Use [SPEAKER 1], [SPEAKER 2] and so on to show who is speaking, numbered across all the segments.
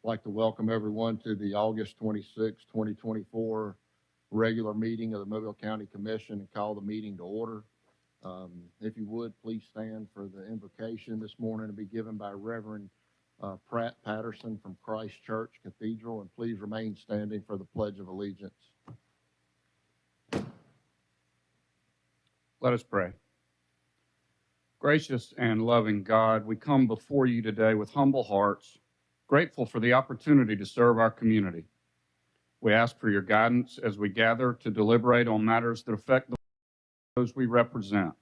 [SPEAKER 1] I'd like to welcome everyone to the August 26, 2024 regular meeting of the Mobile County Commission and call the meeting to order. If you would, please stand for the invocation this morning to be given by Reverend Pratt Patterson from Christ Church Cathedral, and please remain standing for the Pledge of Allegiance.
[SPEAKER 2] Let us pray. Gracious and loving God, we come before you today with humble hearts, grateful for the opportunity to serve our community. We ask for your guidance as we gather to deliberate on matters that affect those we represent.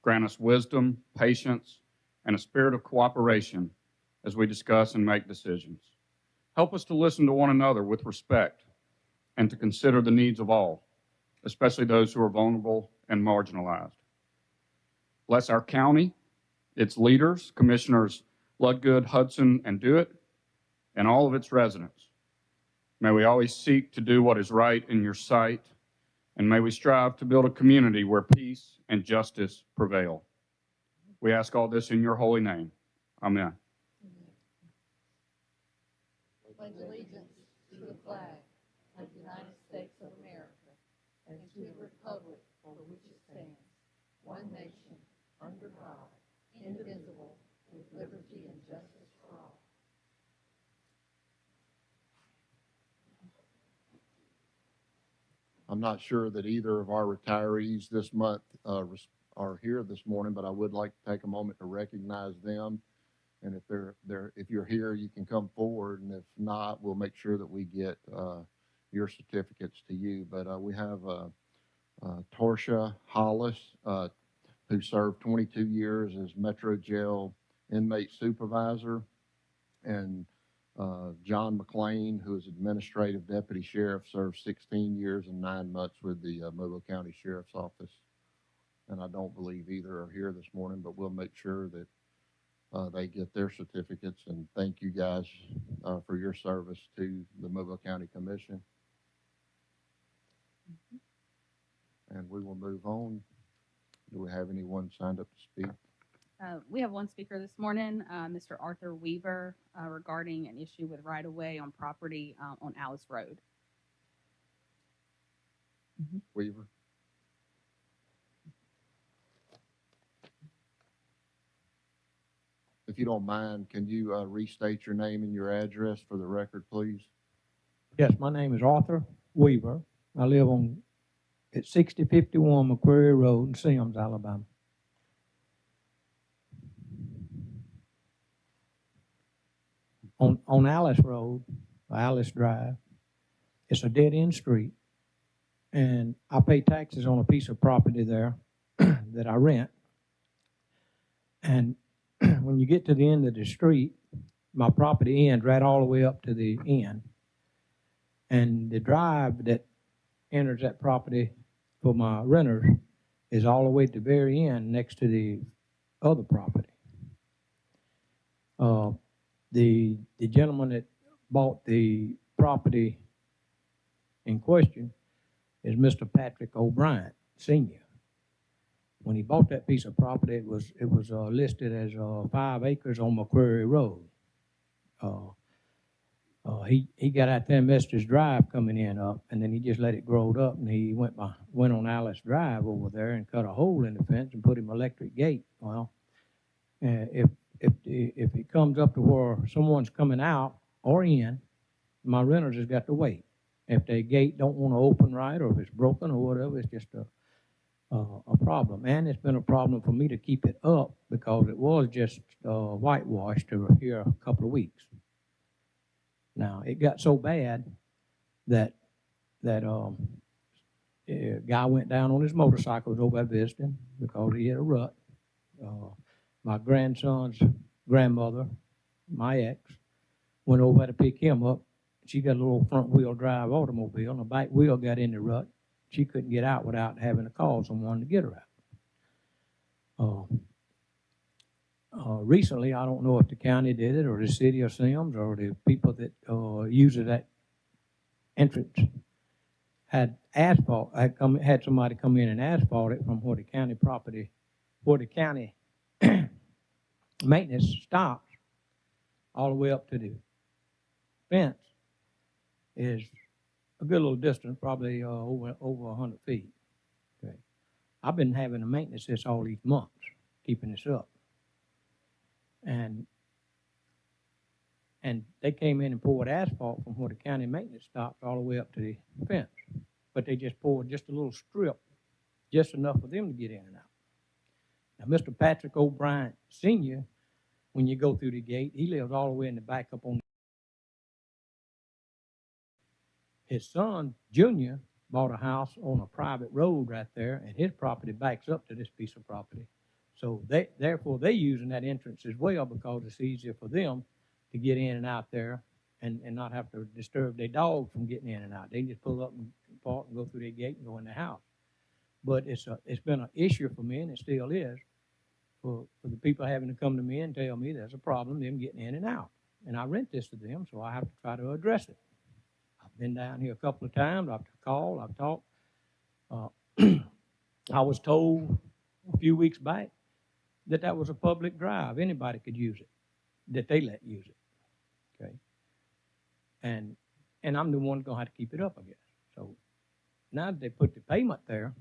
[SPEAKER 2] Grant us wisdom, patience, and a spirit of cooperation as we discuss and make decisions. Help us to listen to one another with respect and to consider the needs of all, especially those who are vulnerable and marginalized. Bless our county, its leaders, Commissioners Ludgood, Hudson, and Dewitt, and all of its residents. May we always seek to do what is right in your sight, and may we strive to build a community where peace and justice prevail. We ask all this in your holy name. Amen.
[SPEAKER 3] Pledge allegiance to the flag of the United States of America and to the republic for which it stands, one nation, under God, indivisible, with liberty and justice for all.
[SPEAKER 1] I'm not sure that either of our retirees this month are here this morning, but I would like to take a moment to recognize them. And if you're here, you can come forward, and if not, we'll make sure that we get your certificates to you. But we have Torsha Hollis, who served 22 years as Metro Jail inmate supervisor, and John McLean, who is administrative deputy sheriff, served 16 years and 9 months with the Mobile County Sheriff's Office. And I don't believe either are here this morning, but we'll make sure that they get their certificates. And thank you guys for your service to the Mobile County Commission. And we will move on. Do we have anyone signed up to speak?
[SPEAKER 4] We have one speaker this morning, Mr. Arthur Weaver, regarding an issue with right-of-way on property on Alice Road.
[SPEAKER 1] Weaver? If you don't mind, can you restate your name and your address for the record, please?
[SPEAKER 5] Yes, my name is Arthur Weaver. I live at 6051 Macquarie Road in Sims, Alabama. On Alice Road, Alice Drive, it's a dead-end street, and I pay taxes on a piece of property there that I rent. And when you get to the end of the street, my property ends right all the way up to the end. And the drive that enters that property for my renters is all the way at the very end next to the other property. The gentleman that bought the property in question is Mr. Patrick O'Brien, Sr. When he bought that piece of property, it was listed as 5 acres on Macquarie Road. He got out there and messed his drive coming in up, and then he just let it grow up, and he went on Alice Drive over there and cut a hole in the fence and put him electric gate. Well, if it comes up to where someone's coming out or in, my renters has got to wait. If their gate don't want to open right, or if it's broken or whatever, it's just a problem. And it's been a problem for me to keep it up because it was just whitewashed here a couple of weeks. Now, it got so bad that a guy went down on his motorcycle, was over there visiting because he had a rut. My grandson's grandmother, my ex, went over to pick him up. She got a little front-wheel drive automobile, and the back wheel got in the rut. She couldn't get out without having to call someone to get her out. Recently, I don't know if the county did it or the city of Sims or the people that use that entrance had somebody come in and asphalt it from where the county property, where the county maintenance stops, all the way up to the fence is a good little distance, probably over 100 feet. Okay, I've been having to maintenance this all these months, keeping this up, and they came in and poured asphalt from where the county maintenance stops all the way up to the fence, but they just poured just a little strip, just enough for them to get in and out. Now, Mr. Patrick O'Brien Sr., when you go through the gate, he lives all the way in the back up on. His son, Junior, bought a house on a private road right there, and his property backs up to this piece of property. So therefore, they're using that entrance as well because it's easier for them to get in and out there and not have to disturb their dog from getting in and out. They just pull up and park and go through their gate and go in the house. But it's been an issue for me, and it still is, for the people having to come to me and tell me there's a problem, them getting in and out. And I rent this to them, so I have to try to address it. I've been down here a couple of times. I've called. I've talked. I was told a few weeks back that was a public drive. Anybody could use it, that they let use it. Okay. And I'm the one going to have to keep it up, I guess. So now that they put the pavement there,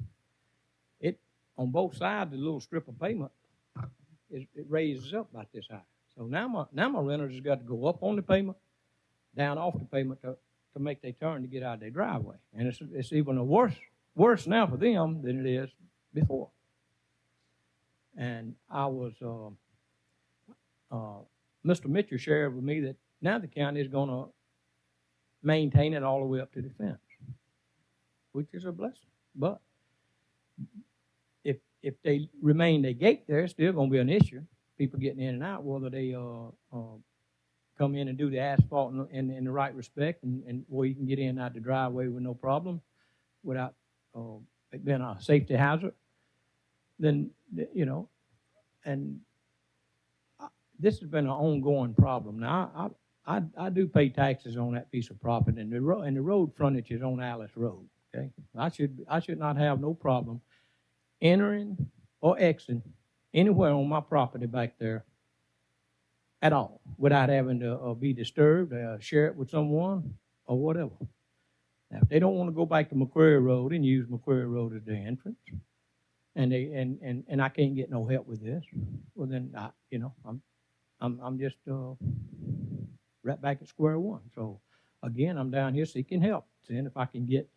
[SPEAKER 5] it on both sides, the little strip of pavement, it raises up about this high. So now my renters has got to go up on the pavement, down off the pavement to make their turn to get out of their driveway. And it's even worse now for them than it is before. And I was, Mr. Mitchell shared with me that now the county is going to maintain it all the way up to the fence, which is a blessing. But if they remain their gate there, it's still going to be an issue. People getting in and out, whether they come in and do the asphalt in the right respect and where you can get in and out the driveway with no problem without it being a safety hazard, then, and this has been an ongoing problem. Now, I do pay taxes on that piece of property, and the road frontage is on Alice Road, okay? I should not have no problem entering or exiting anywhere on my property back there at all without having to be disturbed, share it with someone or whatever. Now, if they don't want to go back to McQuarrie Road and use McQuarrie Road as their entrance, and I can't get no help with this, well then I'm just right back at square one. So again, I'm down here seeking help, seeing if I can get.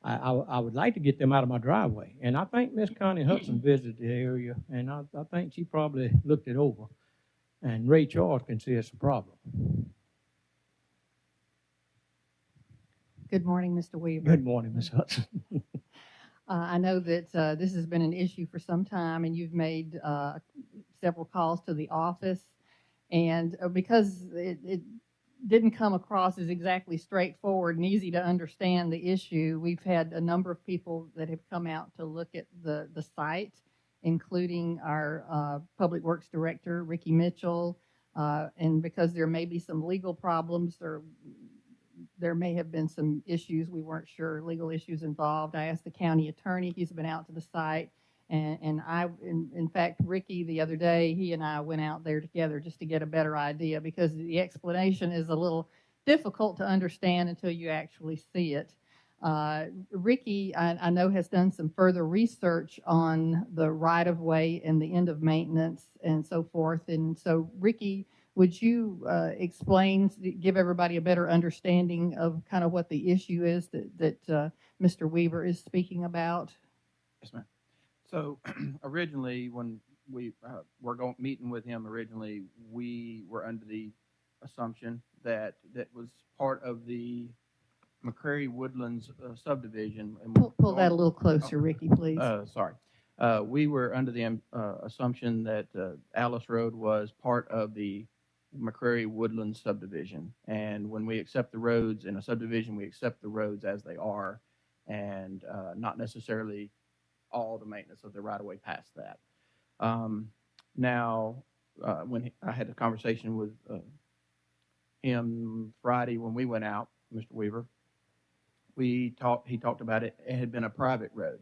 [SPEAKER 5] I would like to get them out of my driveway, and I think Miss Connie Hudson visited the area, and I think she probably looked it over, and Ray Charles can see it's a problem.
[SPEAKER 3] Good morning, Mr. Weaver.
[SPEAKER 5] Good morning, Miss Hudson.
[SPEAKER 3] I know that this has been an issue for some time, and you've made several calls to the office, and because it didn't come across as exactly straightforward and easy to understand the issue, we've had a number of people that have come out to look at the site, including our Public Works Director, Ricky Mitchell, and because there may be some legal problems or there may have been some issues, we weren't sure, legal issues involved. I asked the county attorney, he's been out to the site, and in fact, Ricky the other day, he and I went out there together just to get a better idea because the explanation is a little difficult to understand until you actually see it. Ricky, I know, has done some further research on the right-of-way and the end of maintenance and so forth, and so Ricky, would you explain, give everybody a better understanding of kind of what the issue is that Mr. Weaver is speaking about?
[SPEAKER 6] Yes, ma'am. So originally, when we were meeting with him originally, we were under the assumption that was part of the McCrary Woodlands subdivision. And
[SPEAKER 3] pull that a little closer, Ricky, please.
[SPEAKER 6] Sorry. We were under the assumption that Alice Road was part of the McCrary Woodlands subdivision. And when we accept the roads in a subdivision, we accept the roads as they are and not necessarily all the maintenance of the right-of-way past that. Now, when I had a conversation with him Friday when we went out, Mr. Weaver, he talked about it. It had been a private road.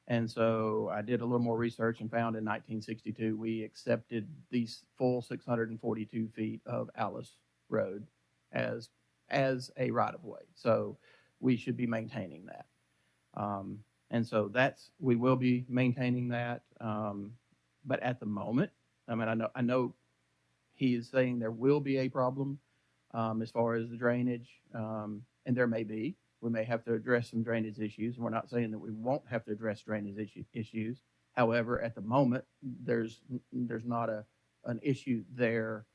[SPEAKER 6] And so I did a little more research and found in 1962 we accepted these full 642 feet of Alice Road as a right of way. So we should be maintaining that. And so we will be maintaining that. But at the moment, I mean, I know he is saying there will be a problem as far as the drainage, and there may be. We may have to address some drainage issues. We're not saying that we won't have to address drainage issues. However, at the moment, there's not an issue there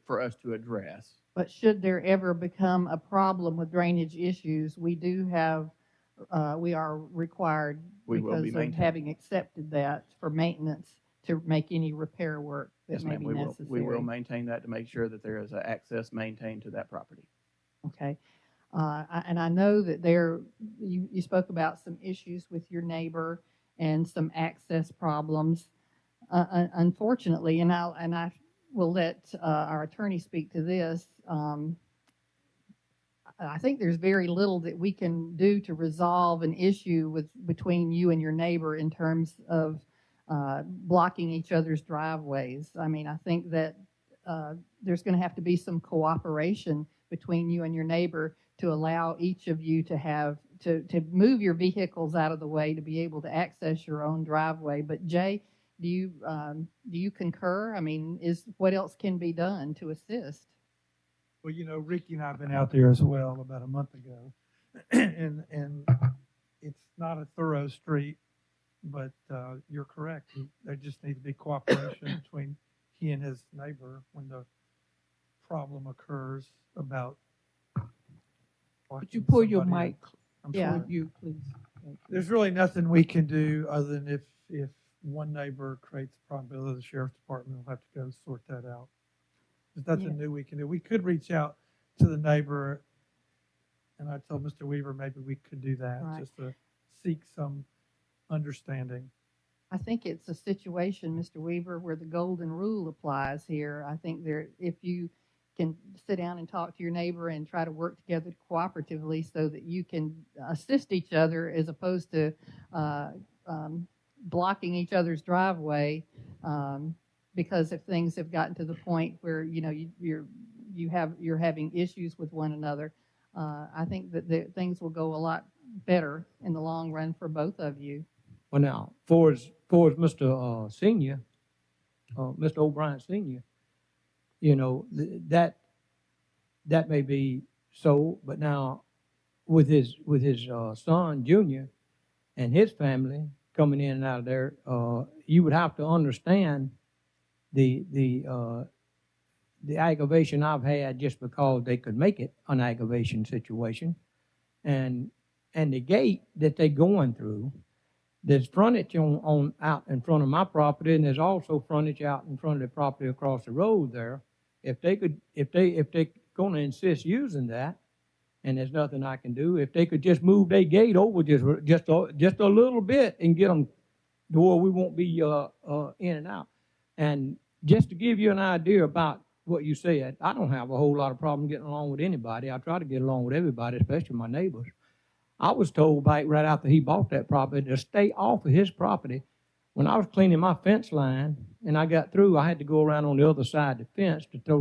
[SPEAKER 6] for us to address.
[SPEAKER 3] But should there ever become a problem with drainage issues, we do have, we are required,
[SPEAKER 6] We will be
[SPEAKER 3] because of
[SPEAKER 6] maintaining.
[SPEAKER 3] having accepted that for maintenance, to make any repair work that
[SPEAKER 6] Yes,
[SPEAKER 3] may
[SPEAKER 6] ma'am.
[SPEAKER 3] be
[SPEAKER 6] We
[SPEAKER 3] necessary.
[SPEAKER 6] will maintain that to make sure that there is access maintained to that property.
[SPEAKER 3] Okay. And I know that you spoke about some issues with your neighbor and some access problems. Unfortunately, and I will let our attorney speak to this. I think there's very little that we can do to resolve an issue between you and your neighbor in terms of blocking each other's driveways. I mean, I think that there's going to have to be some cooperation between you and your neighbor to allow each of you to have to move your vehicles out of the way to be able to access your own driveway. But Jay, do you concur? I mean, what else can be done to assist?
[SPEAKER 7] Well, you know, Ricky and I have been out there as well about a month ago, and it's not a thorough street, but you're correct. There just needs to be cooperation between he and his neighbor when the problem occurs about.
[SPEAKER 8] Would you pull your
[SPEAKER 7] somebody-
[SPEAKER 8] mic
[SPEAKER 7] I'm
[SPEAKER 3] Yeah.
[SPEAKER 7] sorry.
[SPEAKER 8] toward you, please? Thank you.
[SPEAKER 7] There's really nothing we can do other than if one neighbor creates a problem, the sheriff's department will have to go sort that out. There's nothing new we can do. We could reach out to the neighbor, and I told Mr. Weaver maybe we could do that,
[SPEAKER 3] Right.
[SPEAKER 7] just to seek some understanding.
[SPEAKER 3] I think it's a situation, Mr. Weaver, where the golden rule applies here. I think if you can sit down and talk to your neighbor and try to work together cooperatively so that you can assist each other as opposed to blocking each other's driveway, because if things have gotten to the point where you're having issues with one another, I think that things will go a lot better in the long run for both of you.
[SPEAKER 5] Well, now, for as Mr. Senior, Mr. O'Brien Senior, you know, that may be so, but now with his son Junior and his family coming in and out of there, you would have to understand the aggravation I've had just because they could make it an aggravation situation, and the gate that they're going through. There's frontage on out in front of my property, and there's also frontage out in front of the property across the road there. If they're going to insist using that, and there's nothing I can do, if they could just move their gate over just a little bit and get them to where we won't be in and out. And just to give you an idea about what you said, I don't have a whole lot of problem getting along with anybody. I try to get along with everybody, especially my neighbors. I was told right after he bought that property to stay off of his property. When I was cleaning my fence line and I got through, I had to go around on the other side of the fence to throw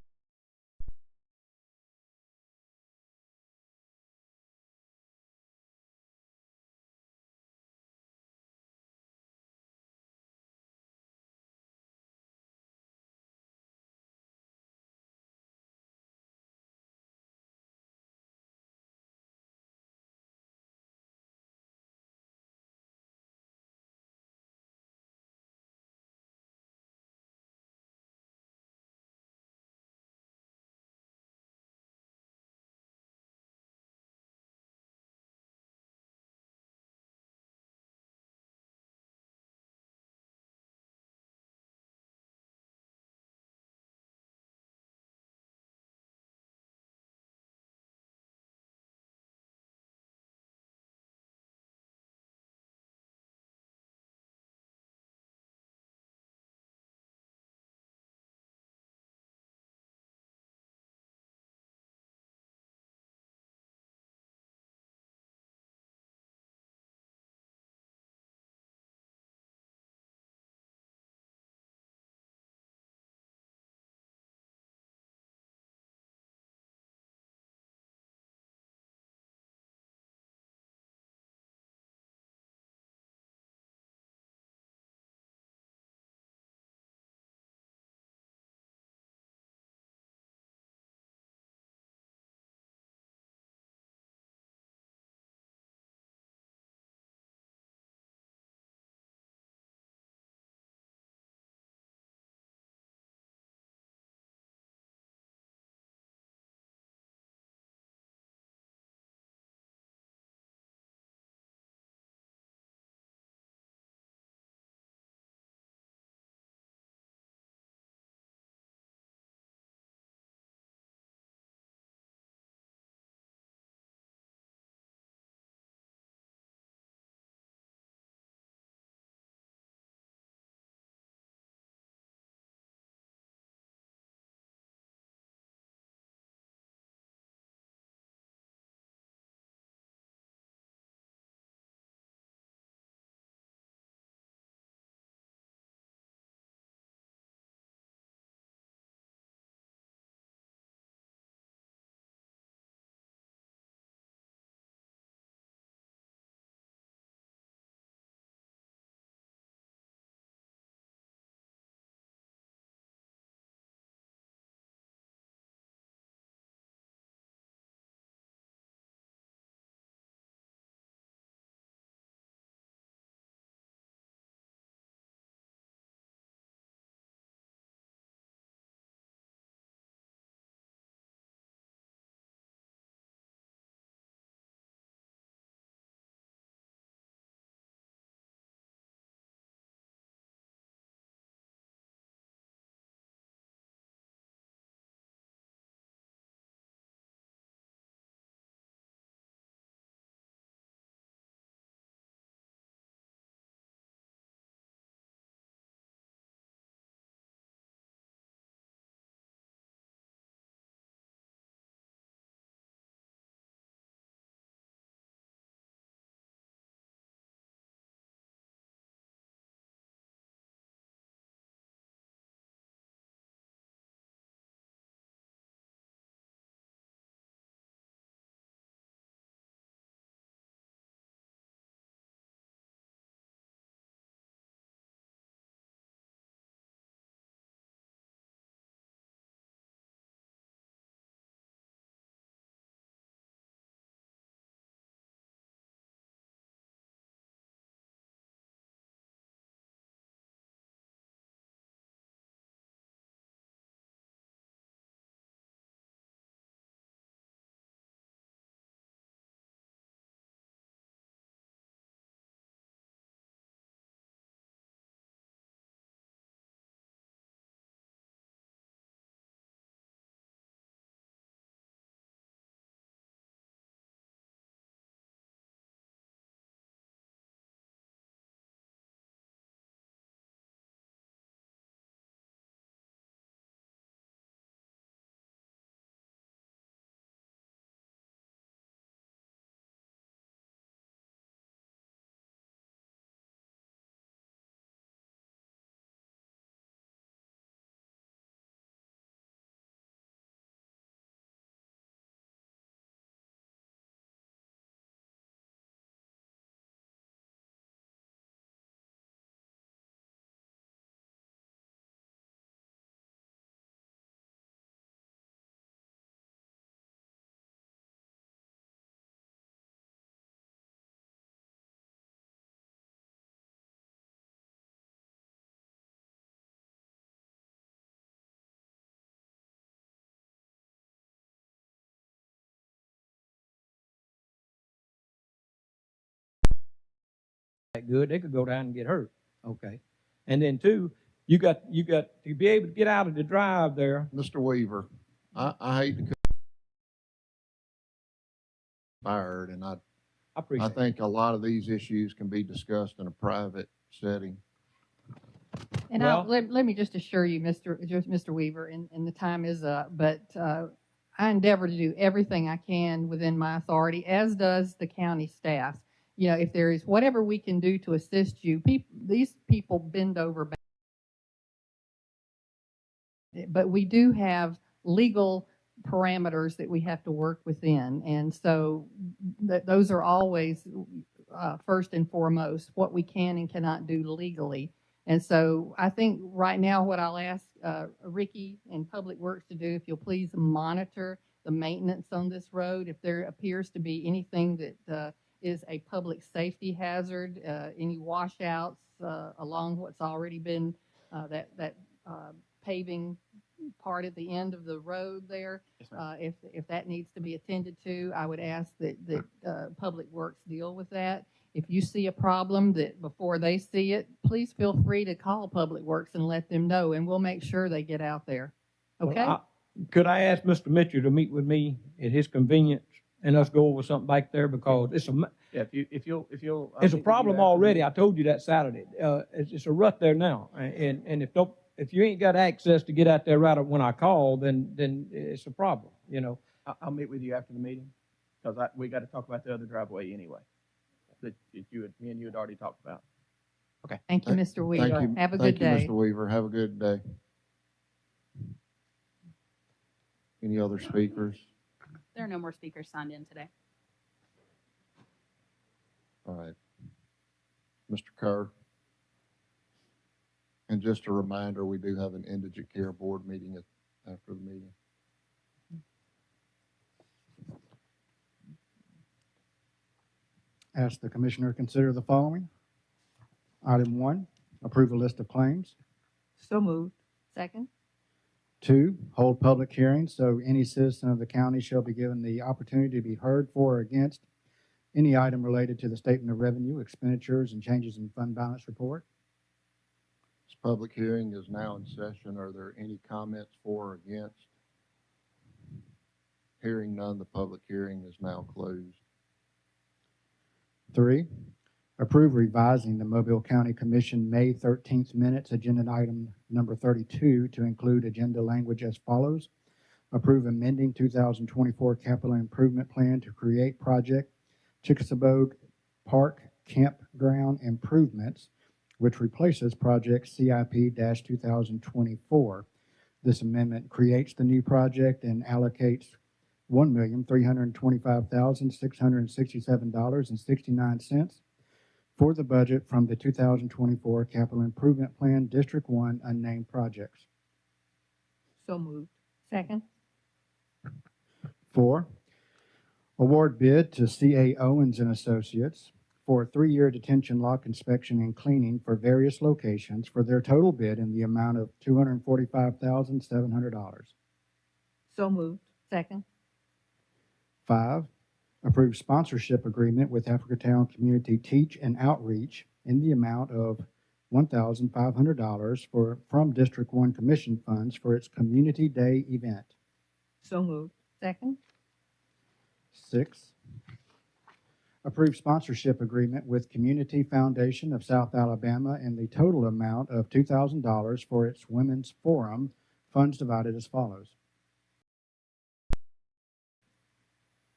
[SPEAKER 5] that good, they could go down and get hurt, okay? And then two, you got to be able to get out of the drive there.
[SPEAKER 1] Mr. Weaver, I hate to cut fired, and
[SPEAKER 5] I
[SPEAKER 1] I
[SPEAKER 5] appreciate it.
[SPEAKER 1] think a lot of these issues can be discussed in a private setting.
[SPEAKER 3] And
[SPEAKER 5] Well-
[SPEAKER 3] let me just assure you, Mr. Weaver, and the time is up, but I endeavor to do everything I can within my authority, as does the county staff. You know, if there is whatever we can do to assist you, these people bend over backwards. But we do have legal parameters that we have to work within, and so those are always first and foremost what we can and cannot do legally. And so I think right now what I'll ask Ricky and Public Works to do, if you'll please monitor the maintenance on this road. If there appears to be anything that is a public safety hazard, any washouts along what's already been that paving part at the end of the road there,
[SPEAKER 6] Yes, ma'am.
[SPEAKER 3] if that needs to be attended to, I would ask that Public Works deal with that. If you see a problem that before they see it, please feel free to call Public Works and let them know, and we'll make sure they get out there. Okay?
[SPEAKER 5] Well, could I ask Mr. Mitchell to meet with me at his convenience and us go over something back there, because it's
[SPEAKER 6] Yeah, if you'll. I'll
[SPEAKER 5] it's a
[SPEAKER 6] meet with you
[SPEAKER 5] problem
[SPEAKER 6] after the
[SPEAKER 5] already.
[SPEAKER 6] meeting.
[SPEAKER 5] I told you that Saturday. It's a rut there now, and if you ain't got access to get out there right when I call, then it's a problem, you know.
[SPEAKER 6] I'll meet with you after the meeting, because we got to talk about the other driveway anyway, that me and you had already talked about.
[SPEAKER 3] Thank you, Mr. Weaver.
[SPEAKER 1] Thank you.
[SPEAKER 3] Have a good
[SPEAKER 1] Thank
[SPEAKER 3] day.
[SPEAKER 1] you, Mr. Weaver. Have a good day. Any other speakers?
[SPEAKER 4] There are no more speakers signed in today.
[SPEAKER 1] All right. Mr. Kerr. And just a reminder, we do have an indigent care board meeting after the meeting.
[SPEAKER 9] Ask the commissioner to consider the following. Item 1, approve a list of claims.
[SPEAKER 8] So moved.
[SPEAKER 3] Second?
[SPEAKER 9] 2, hold public hearings so any citizen of the county shall be given the opportunity to be heard for or against any item related to the statement of revenue, expenditures, and changes in fund balance report.
[SPEAKER 1] This public hearing is now in session. Are there any comments for or against? Hearing none, the public hearing is now closed.
[SPEAKER 9] 3, approve revising the Mobile County Commission May 13th minutes, agenda item number 32, to include agenda language as follows. Approve amending 2024 capital improvement plan to create project Chickasaw Park Campground Improvements, which replaces project CIP-2024. This amendment creates the new project and allocates $1,325,667.69 for the budget from the 2024 Capital Improvement Plan, District 1, unnamed projects.
[SPEAKER 8] So moved.
[SPEAKER 3] Second?
[SPEAKER 9] 4, award bid to C.A. Owens and Associates for a 3-year detention lock inspection and cleaning for various locations for their total bid in the amount of $245,700.
[SPEAKER 8] So moved.
[SPEAKER 3] Second?
[SPEAKER 9] 5, approve sponsorship agreement with Africatown Community Teach and Outreach in the amount of $1,500 from District 1 Commission funds for its Community Day event.
[SPEAKER 8] So moved.
[SPEAKER 3] Second?
[SPEAKER 9] 6, approve sponsorship agreement with Community Foundation of South Alabama in the total amount of $2,000 for its Women's Forum, funds divided as follows.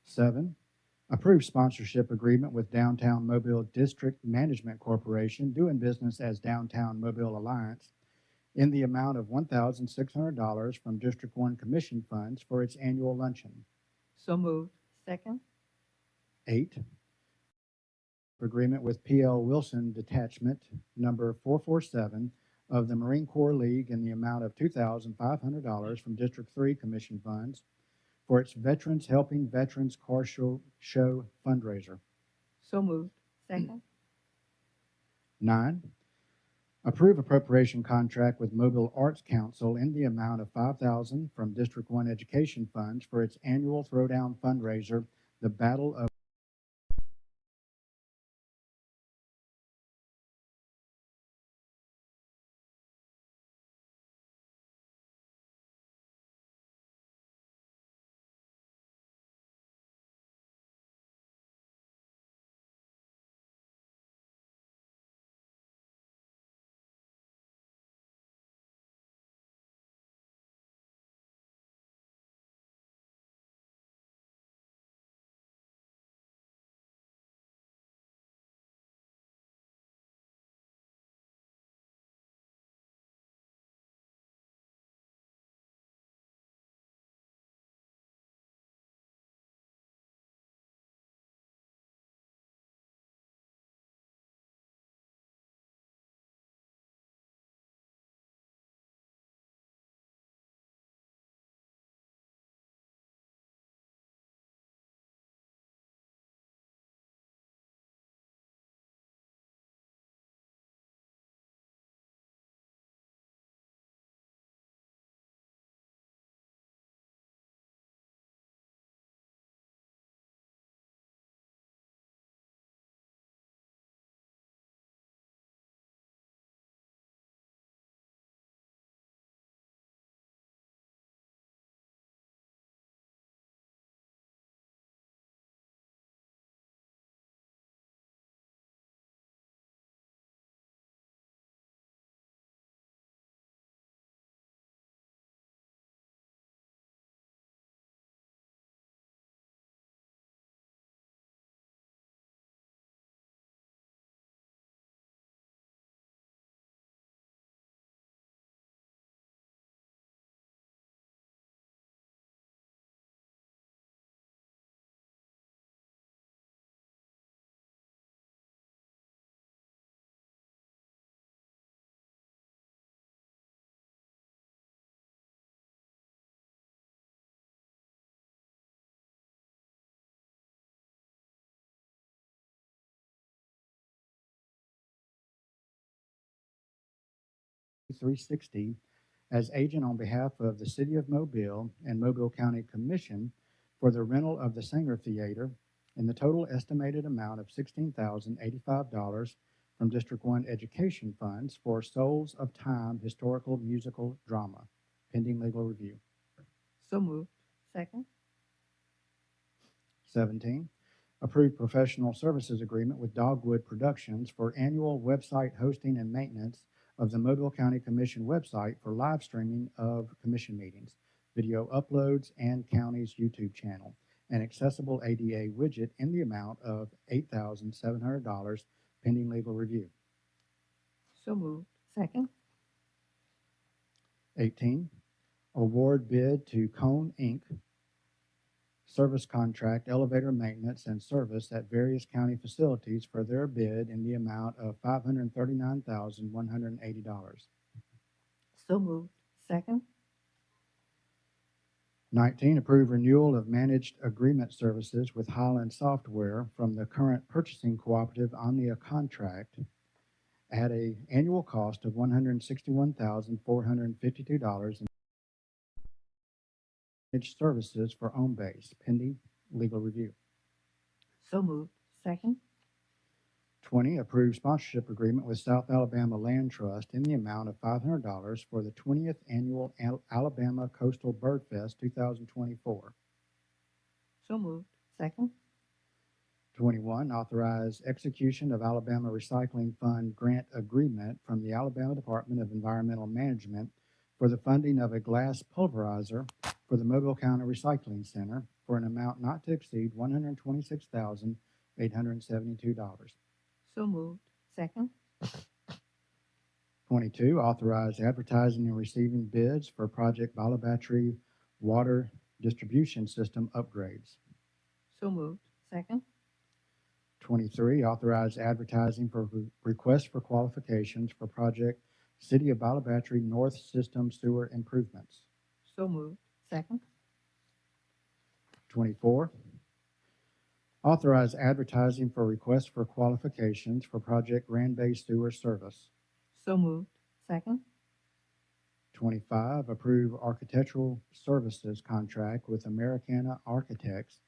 [SPEAKER 9] 7, approve sponsorship agreement with Downtown Mobile District Management Corporation, doing business as Downtown Mobile Alliance, in the amount of $1,600 from District 1 Commission funds for its annual luncheon.
[SPEAKER 8] So moved.
[SPEAKER 3] Second?
[SPEAKER 9] 8, agreement with P.L. Wilson Detachment number 447 of the Marine Corps League in the amount of $2,500 from District 3 Commission funds for its Veterans Helping Veterans Car Show fundraiser.
[SPEAKER 8] So moved.
[SPEAKER 3] Second?
[SPEAKER 9] 9, approve appropriation contract with Mobile Arts Council in the amount of $5,000 from District 1 Education funds for its annual throwdown fundraiser, the Battle of 360 as agent on behalf of the City of Mobile and Mobile County Commission for the rental of the Singer Theater in the total estimated amount of $16,085 from District 1 Education Funds for Souls of Time Historical Musical Drama, pending legal review.
[SPEAKER 8] So moved.
[SPEAKER 3] Second.
[SPEAKER 9] 17, approve professional services agreement with Dogwood Productions for annual website hosting and maintenance of the Mobile County Commission website for live streaming of commission meetings, video uploads, and county's YouTube channel, an accessible ADA widget in the amount of $8,700, pending legal review.
[SPEAKER 8] So moved.
[SPEAKER 3] Second.
[SPEAKER 9] 18, award bid to Cone Inc. Service contract elevator maintenance and service at various county facilities for their bid in the amount of $539,180.
[SPEAKER 8] So moved.
[SPEAKER 3] Second.
[SPEAKER 9] 19, approve renewal of managed agreement services with Highland Software from the current purchasing cooperative Omnia contract at an annual cost of $161,452 in managed services for OwnBase, pending legal review.
[SPEAKER 8] So moved.
[SPEAKER 3] Second.
[SPEAKER 9] 20, approve sponsorship agreement with South Alabama Land Trust in the amount of $500 for the 20th Annual Alabama Coastal Bird Fest 2024.
[SPEAKER 8] So moved.
[SPEAKER 3] Second.
[SPEAKER 9] 21, authorize execution of Alabama Recycling Fund grant agreement from the Alabama Department of Environmental Management for the funding of a glass pulverizer for the Mobile County Recycling Center for an amount not to exceed $126,872.
[SPEAKER 8] So moved.
[SPEAKER 3] Second.
[SPEAKER 9] 22, authorize advertising and receiving bids for Project Balabatry Water Distribution System upgrades.
[SPEAKER 8] So moved.
[SPEAKER 3] Second.
[SPEAKER 9] 23, authorize advertising for requests for qualifications for Project City of Balabatry North System Sewer Improvements.
[SPEAKER 8] So moved.
[SPEAKER 3] Second.
[SPEAKER 9] 24, authorize advertising for requests for qualifications for Project Grand Bay Sewer Service.
[SPEAKER 8] So moved.
[SPEAKER 3] Second.
[SPEAKER 9] 25, approve architectural services contract with Americana Architects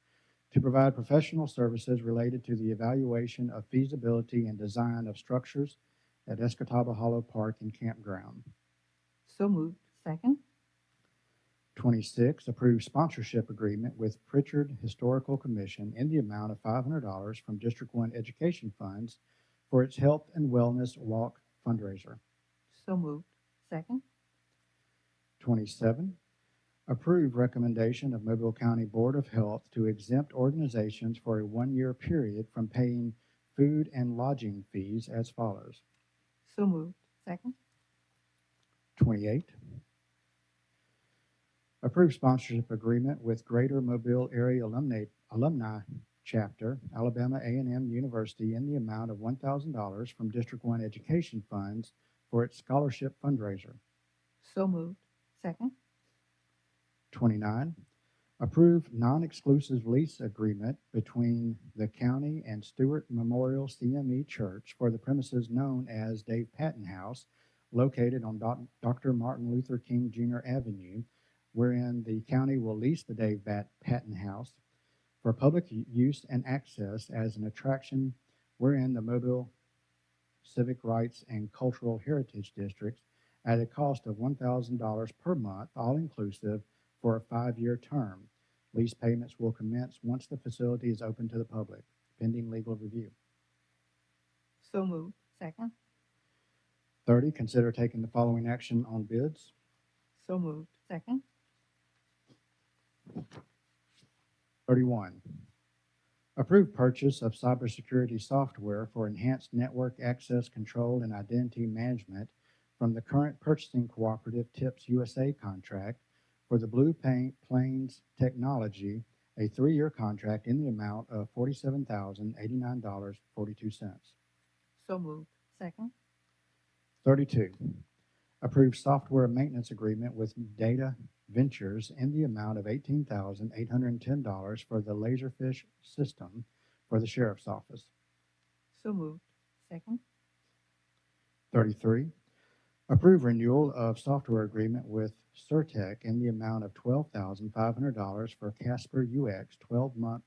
[SPEAKER 9] to provide professional services related to the evaluation of feasibility and design of structures at Escataba Hollow Park and Campground.
[SPEAKER 8] So moved.
[SPEAKER 3] Second.
[SPEAKER 9] 26, approve sponsorship agreement with Pritchard Historical Commission in the amount of $500 from District 1 Education Funds for its Health and Wellness Walk fundraiser.
[SPEAKER 8] So moved.
[SPEAKER 3] Second.
[SPEAKER 9] 27, approve recommendation of Mobile County Board of Health to exempt organizations for a one-year period from paying food and lodging fees as follows.
[SPEAKER 8] So moved.
[SPEAKER 3] Second.
[SPEAKER 9] 28, approve sponsorship agreement with Greater Mobile Area Alumni Chapter, Alabama A&M University in the amount of $1,000 from District 1 Education Funds for its scholarship fundraiser.
[SPEAKER 8] So moved.
[SPEAKER 3] Second.
[SPEAKER 9] 29, approve non-exclusive lease agreement between the county and Stewart Memorial CME Church for the premises known as Dave Patton House, located on Dr. Martin Luther King Jr. Avenue, wherein the county will lease the Dave Patton House for public use and access as an attraction, wherein the Mobile Civic Rights and Cultural Heritage Districts at a cost of $1,000 per month, all inclusive, for a 5-year term. Lease payments will commence once the facility is open to the public, pending legal review.
[SPEAKER 8] So moved.
[SPEAKER 3] Second.
[SPEAKER 9] 30, consider taking the following action on bids.
[SPEAKER 8] So moved.
[SPEAKER 3] Second.
[SPEAKER 9] 31, approve purchase of cybersecurity software for enhanced network access control and identity management from the current purchasing cooperative TIPS USA contract for the Blue Plains Technology, a 3-year contract in the amount of $47,089.42.
[SPEAKER 8] So moved.
[SPEAKER 3] Second.
[SPEAKER 9] 32, approve software maintenance agreement with Data Ventures in the amount of $18,810 for the Laserfish system for the Sheriff's Office.
[SPEAKER 8] So moved.
[SPEAKER 3] Second.
[SPEAKER 9] 33, Approve renewal of software agreement with Certec in the amount of $12,500 for Casper UX 12-month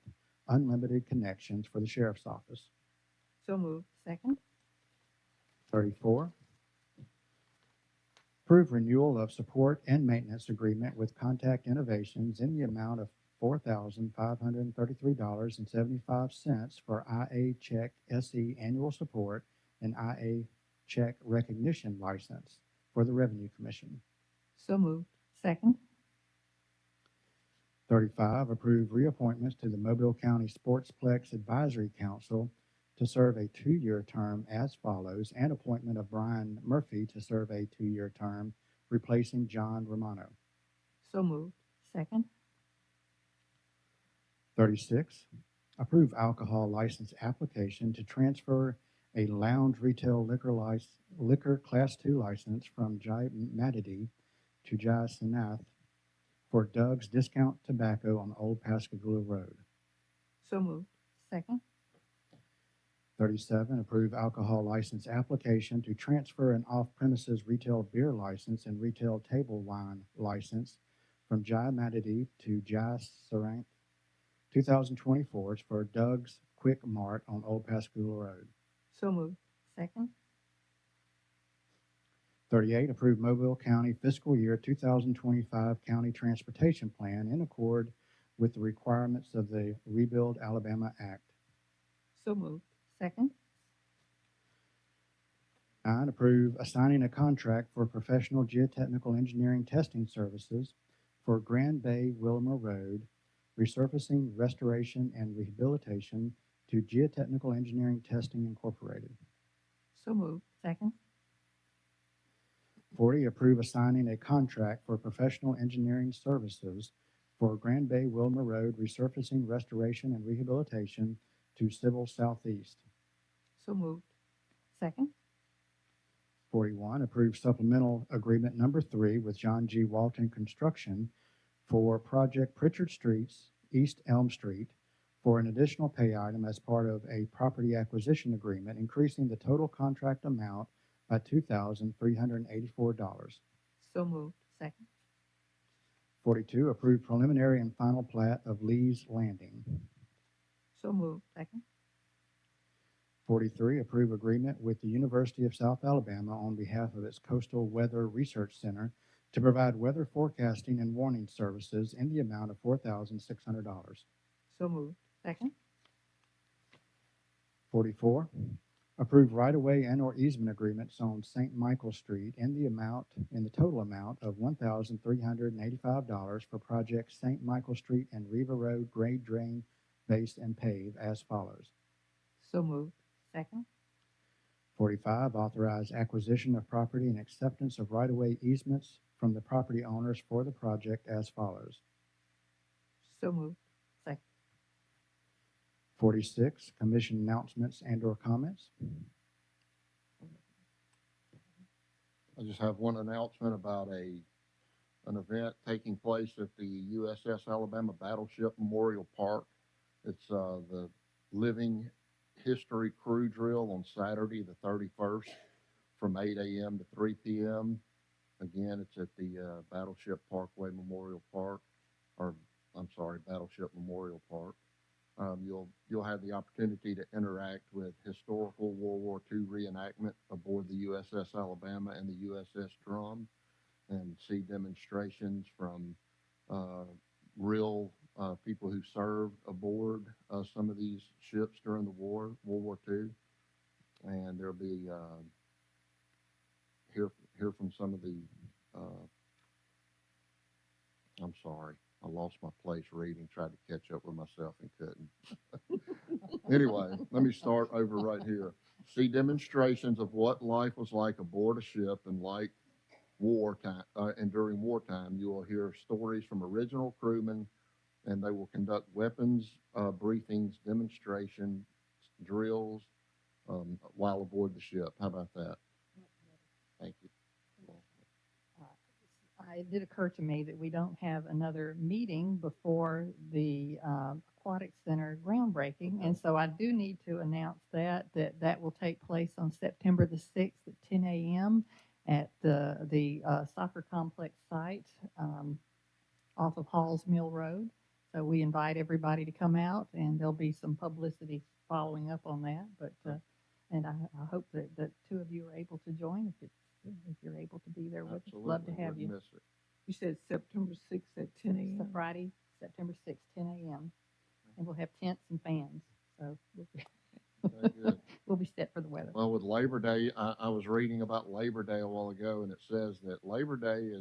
[SPEAKER 9] unlimited connections for the Sheriff's Office.
[SPEAKER 8] So moved.
[SPEAKER 3] Second.
[SPEAKER 9] 34, approve renewal of support and maintenance agreement with Contact Innovations in the amount of $4,533.75 for IA Check SE annual support and IA Check recognition license for the Revenue Commission.
[SPEAKER 8] So moved.
[SPEAKER 3] Second.
[SPEAKER 9] 35, approve reappointments to the Mobile County Sportsplex Advisory Council to serve a 2-year term as follows, and appointment of Brian Murphy to serve a 2-year term, replacing John Romano.
[SPEAKER 8] So moved.
[SPEAKER 3] Second.
[SPEAKER 9] 36, approve alcohol license application to transfer a lounge retail liquor Class II license from Jai Madidi to Jai Sanath for Doug's Discount Tobacco on Old Pascagoula Road.
[SPEAKER 8] So moved.
[SPEAKER 3] Second.
[SPEAKER 9] 37, approve alcohol license application to transfer an off-premises retail beer license and retail table wine license from Jai Madidi to Jai Sarank 2024s for Doug's Quick Mart on Old Pascagoula Road.
[SPEAKER 8] So moved.
[SPEAKER 3] Second.
[SPEAKER 9] 38, approve Mobile County fiscal year 2025 county transportation plan in accord with the requirements of the Rebuild Alabama Act.
[SPEAKER 8] So moved.
[SPEAKER 3] Second.
[SPEAKER 9] 9, approve assigning a contract for professional geotechnical engineering testing services for Grand Bay Wilmer Road, resurfacing, restoration, and rehabilitation to Geotechnical Engineering Testing Incorporated.
[SPEAKER 8] So moved.
[SPEAKER 3] Second.
[SPEAKER 9] 40, approve assigning a contract for professional engineering services for Grand Bay Wilmer Road, resurfacing, restoration, and rehabilitation to Civil Southeast.
[SPEAKER 8] So moved.
[SPEAKER 3] Second.
[SPEAKER 9] 41, approve supplemental agreement number 3 with John G. Walton Construction for Project Pritchard Streets, East Elm Street, for an additional pay item as part of a property acquisition agreement, increasing the total contract amount by $2,384.
[SPEAKER 8] So moved.
[SPEAKER 3] Second.
[SPEAKER 9] 42, approve preliminary and final plat of Lee's Landing.
[SPEAKER 8] So moved.
[SPEAKER 3] Second.
[SPEAKER 9] 43, approve agreement with the University of South Alabama on behalf of its Coastal Weather Research Center to provide weather forecasting and warning services in the amount of $4,600.
[SPEAKER 8] So moved.
[SPEAKER 3] Second.
[SPEAKER 9] 44, approve right-of-way and/or easement agreements on St. Michael Street in the total amount of $1,385 for project St. Michael Street and Riva Road grade drain, base, and pave as follows.
[SPEAKER 8] So moved.
[SPEAKER 3] Second.
[SPEAKER 9] 45, authorize acquisition of property and acceptance of right-of-way easements from the property owners for the project as follows.
[SPEAKER 8] So moved.
[SPEAKER 9] 46, commission announcements and/or comments.
[SPEAKER 1] I just have one announcement about an event taking place at the USS Alabama Battleship Memorial Park. It's the Living History Crew Drill on Saturday, the 31st, from 8 a.m. to 3 p.m. Again, it's at the Battleship Parkway Memorial Park, Battleship Memorial Park. You'll have the opportunity to interact with historical World War II reenactment aboard the USS Alabama and the USS Drum, and see demonstrations from real people who served aboard some of these ships during the war, World War II, and there'll be hear from some of the. I'm sorry. I lost my place reading, tried to catch up with myself and couldn't. Anyway, let me start over right here. See demonstrations of what life was like aboard a ship and like wartime, and during wartime. You will hear stories from original crewmen, and they will conduct weapons briefings, demonstrations, drills while aboard the ship. How about that? Thank you.
[SPEAKER 3] It did occur to me that we don't have another meeting before the Aquatic Center groundbreaking, and so I do need to announce that will take place on September the 6th at 10 a.m., at the soccer complex site off of Halls Mill Road. So we invite everybody to come out, and there'll be some publicity following up on that. But and I hope that two of you are able to join if you're able to be there with us. Love to
[SPEAKER 1] Absolutely,
[SPEAKER 3] have
[SPEAKER 1] wouldn't
[SPEAKER 3] you.
[SPEAKER 1] miss it.
[SPEAKER 8] You said September 6th at 10
[SPEAKER 3] It's a
[SPEAKER 8] a.m.
[SPEAKER 3] Friday, September 6th, 10 a.m. And we'll have tents and fans. So
[SPEAKER 1] Very good.
[SPEAKER 3] we'll be set for the weather.
[SPEAKER 1] Well, with Labor Day, I was reading about Labor Day a while ago, and it says that Labor Day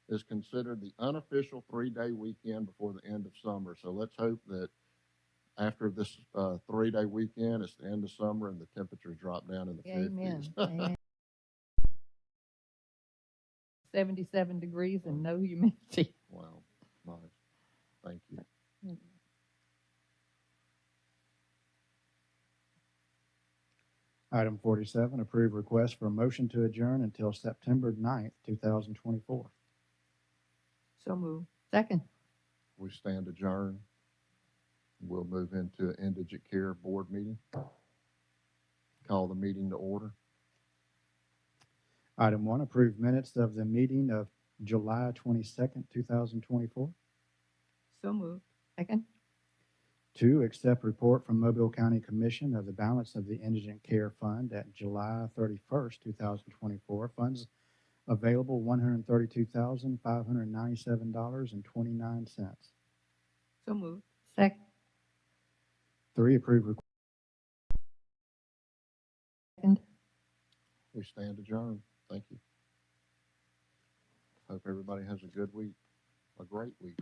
[SPEAKER 1] is considered the unofficial 3-day weekend before the end of summer. So let's hope that after this 3-day weekend, it's the end of summer and the temperatures drop down in the
[SPEAKER 3] Amen.
[SPEAKER 1] 50s.
[SPEAKER 3] Amen. 77 degrees and no humidity.
[SPEAKER 1] Wow, nice. Thank you.
[SPEAKER 9] Item 47, approve request for a motion to adjourn until September 9th, 2024.
[SPEAKER 8] So moved.
[SPEAKER 3] Second.
[SPEAKER 1] We stand adjourned. We'll move into Indigent Care Board meeting. Call the meeting to order.
[SPEAKER 9] Item 1, approve minutes of the meeting of July 22nd, 2024.
[SPEAKER 8] So moved.
[SPEAKER 3] Second.
[SPEAKER 9] 2, accept report from Mobile County Commission of the balance of the Indigent Care Fund at July 31st, 2024. Funds available $132,597.29.
[SPEAKER 8] So moved.
[SPEAKER 3] Second.
[SPEAKER 9] 3, approve request.
[SPEAKER 1] We stand adjourned. Thank you. Hope everybody has a good week, a great week.